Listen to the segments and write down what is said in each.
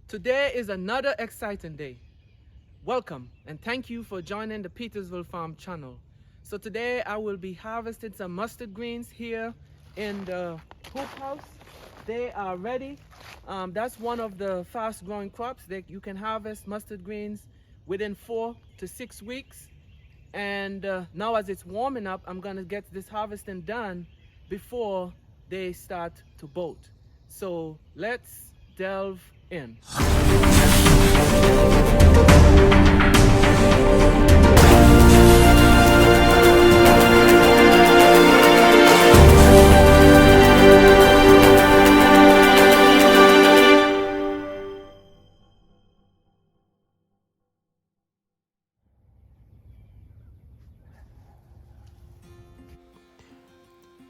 Today is another exciting day. Welcome and thank you for joining the Petersville Farm channel. So today I will be harvesting some mustard greens here in the hoop house. They are ready. That's one of the fast growing crops that you can harvest mustard greens within 4 to 6 weeks. And now as it's warming up, I'm gonna get this harvesting done before they start to bolt. So let's delve in.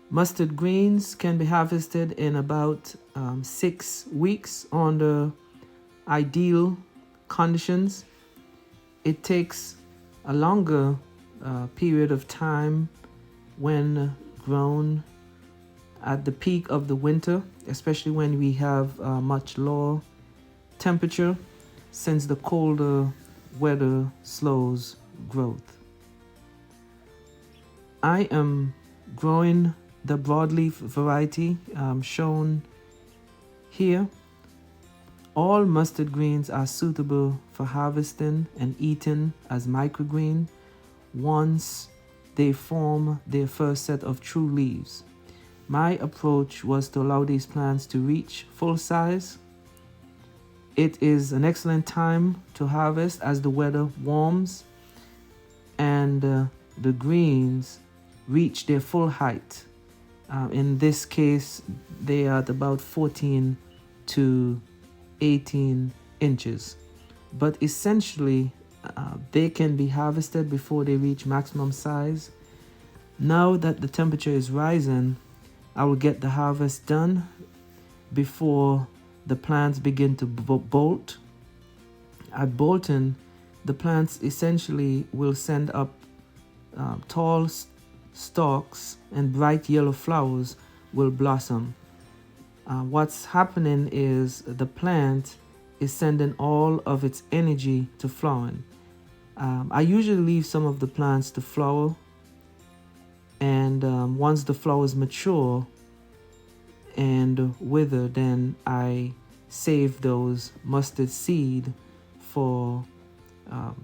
Mustard greens can be harvested in about 6 weeks under ideal conditions. It takes a longer period of time when grown at the peak of the winter, especially when we have much lower temperature, since the colder weather slows growth. I am growing the broadleaf variety shown here. All mustard greens are suitable for harvesting and eating as microgreen once they form their first set of true leaves. My approach was to allow these plants to reach full size. It is an excellent time to harvest as the weather warms and the greens reach their full height. In this case, they are at about 14 to 18 inches. But essentially, they can be harvested before they reach maximum size. Now that the temperature is rising, I will get the harvest done before the plants begin to bolt. At bolting, the plants essentially will send up tall stalks and bright yellow flowers will blossom. What's happening is the plant is sending all of its energy to flowering. I usually leave some of the plants to flower, and once the flowers mature and wither, then I save those mustard seed for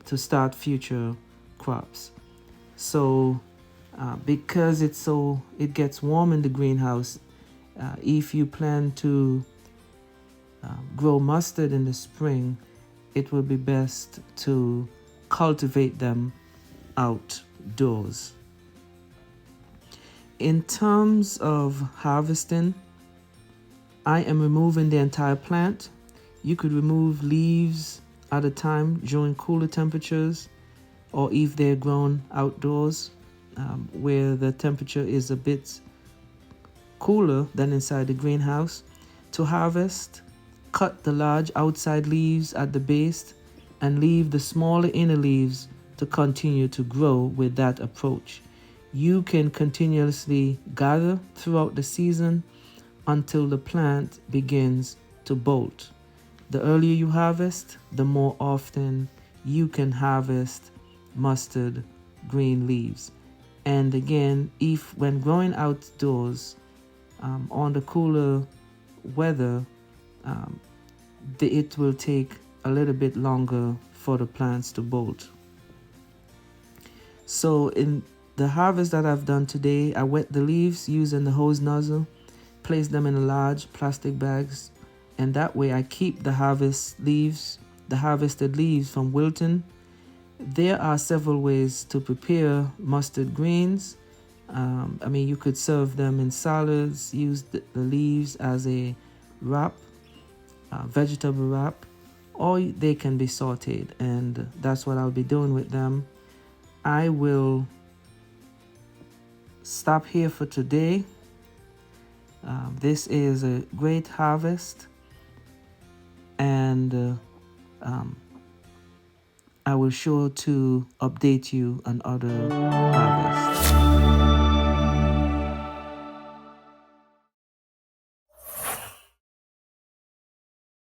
to start future crops. So because it gets warm in the greenhouse, if you plan to grow mustard in the spring, it will be best to cultivate them outdoors. In terms of harvesting, I am removing the entire plant. You could remove leaves at a time during cooler temperatures, or if they're grown outdoors where the temperature is a bit cooler than inside the greenhouse. To harvest, cut the large outside leaves at the base and leave the smaller inner leaves to continue to grow with that approach. You can continuously gather throughout the season until the plant begins to bolt. The earlier you harvest, the more often you can harvest mustard green leaves. And again, if when growing outdoors on the cooler weather, it will take a little bit longer for the plants to bolt. So in the harvest that I've done today, I wet the leaves using the hose nozzle, place them in large plastic bags, and that way I keep the harvested leaves from wilting. There are several ways to prepare mustard greens. You could serve them in salads, use the leaves as a wrap, vegetable wrap, or they can be sauteed, and that's what I'll be doing with them. I will stop here for today. This is a great harvest, and I will sure to update you on other harvests.